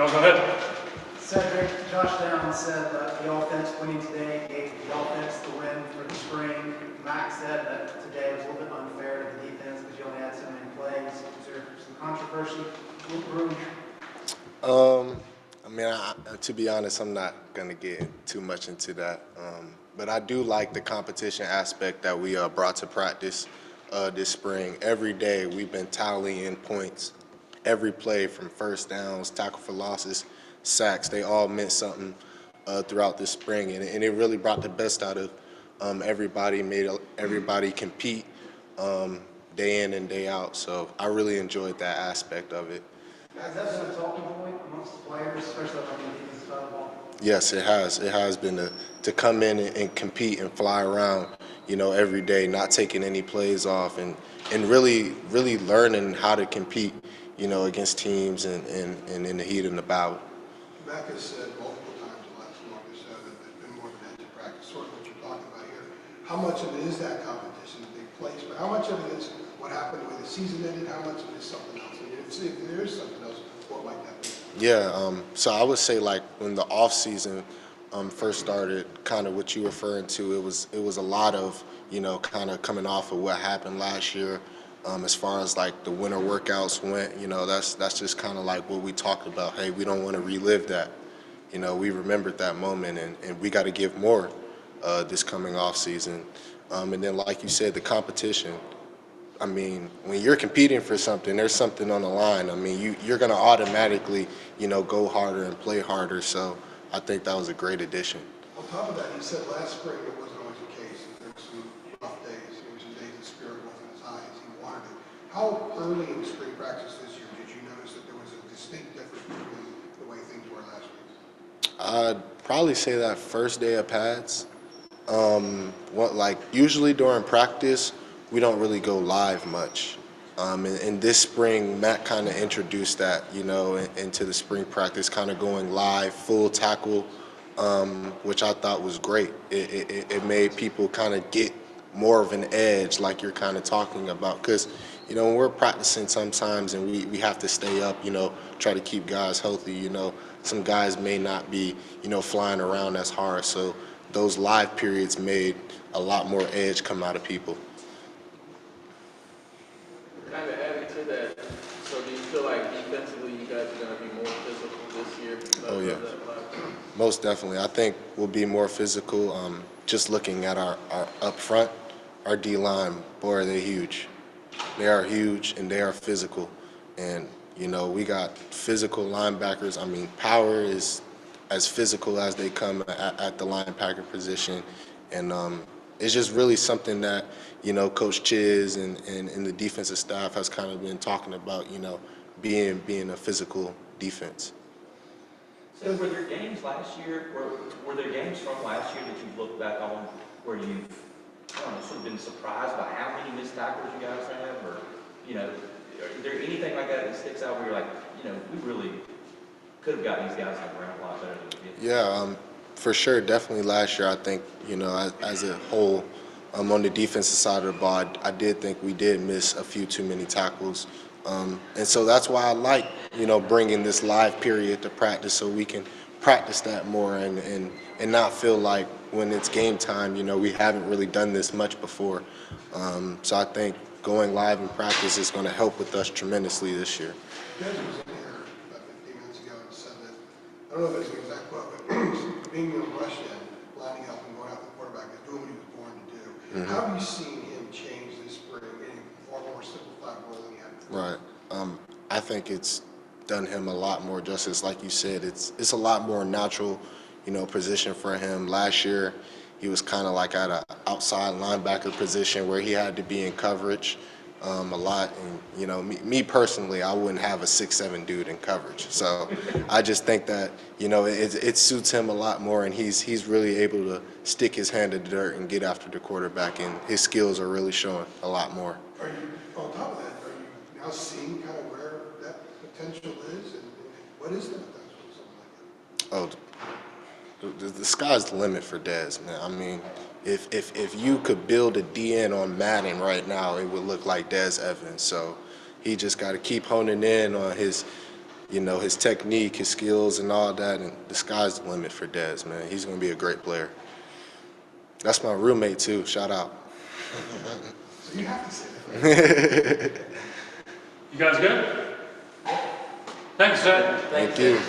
No, go ahead. Cedric, Josh Downs said that the offense winning today gave the offense the win for the spring. Max said that today was a little bit unfair to the defense because you only had so many plays. Is there some controversy with Bruin? I mean, to be honest, I'm not going to get too much into that. But I do like the competition aspect that we brought to practice this spring. Every day we've been tallying points. Every play from first downs, tackle for losses, sacks, they all meant something throughout this spring. And it really brought the best out of everybody, made everybody compete day in and day out. So I really enjoyed that aspect of it. Has that been a talking point amongst the players, especially on the defensive side of the ball? Yes, it has. It has been to come in and compete and fly around, every day, not taking any plays off and really learning how to compete, against teams and in the heat of the battle. Mac has said multiple times the last month or so that there's been more than edge practice, sort of what you're talking about here. How much of it is that competition that they place, but how much of it is what happened the way the season ended, how much of it is something else? And if there is something else, what might that be? Yeah, so I would say like when the off season first started, kind of what you referring to, it was a lot of kind of coming off of what happened last year, as far as like the winter workouts went. That's just kind of like what we talked about. Hey, we don't want to relive that. We remembered that moment, and we got to give more this coming off season. And then, like you said, the competition. I mean, when you're competing for something, there's something on the line. I mean, you're going to automatically, go harder and play harder. So I think that was a great addition. On top of that, he said last spring it wasn't always the case. There were some rough days. There were some days the spirit wasn't as high as he wanted it. How early in spring practice this year did you notice that there was a distinct difference between the way things were last week? I'd probably say that first day of pads. Usually during practice, we don't really go live much. And this spring, Matt kind of introduced that, into the spring practice, kind of going live, full tackle, which I thought was great. It made people kind of get more of an edge, like you're kind of talking about, because when we're practicing sometimes and we have to stay up, try to keep guys healthy. Some guys may not be, flying around as hard. So those live periods made a lot more edge come out of people. Kind of adding to that, so do you feel like defensively you guys are going to be more physical this year? Oh, yeah. Most definitely. I think we'll be more physical. Just looking at our up front, our D-line, boy, are they huge. They are huge, and they are physical. And, we got physical linebackers. I mean, Power is as physical as they come at the linebacker position. And it's just really something that, Coach Chiz and the defensive staff has kind of been talking about, being a physical defense. So were there games last year, were there games from last year that you've looked back on where you've, sort of been surprised by how many missed tackles you guys have? Or, is there anything like that sticks out where you're like, we really could have gotten these guys on the ground a lot better than we did? Yeah, for sure. Definitely last year, I think, as a whole, on the defensive side of the ball, I did think we did miss a few too many tackles. And so that's why I like, bringing this live period to practice so we can practice that more and not feel like when it's game time, we haven't really done this much before. So I think going live in practice is going to help with us tremendously this year. Des was in here about 15 minutes ago and said that, I don't know if it's an exact quote, but being on rush end, lining up and going out the quarterback is doing what he was born to do. Mm-hmm. How have you seen him change this spring, getting a far more simplified role than he had before? Right. I think it's done him a lot more justice. Like you said, it's a lot more natural, position for him. Last year, he was kind of like at an outside linebacker position where he had to be in coverage a lot. And, me personally, I wouldn't have a 6'7" dude in coverage. So I just think that, it suits him a lot more, and he's really able to stick his hand in the dirt and get after the quarterback, and his skills are really showing a lot more. Are you, on top of that, are you now seeing kind of where that potential is, and what is the potential of something like that? The sky's the limit for Dez, man. I mean, if you could build a DN on Madden right now, it would look like Dez Evans. So he just got to keep honing in on his you know, his technique, his skills, and all that. And the sky's the limit for Dez, man. He's going to be a great player. That's my roommate too. Shout out. So you have to say that. You guys good? Thanks, Ed. Thank you.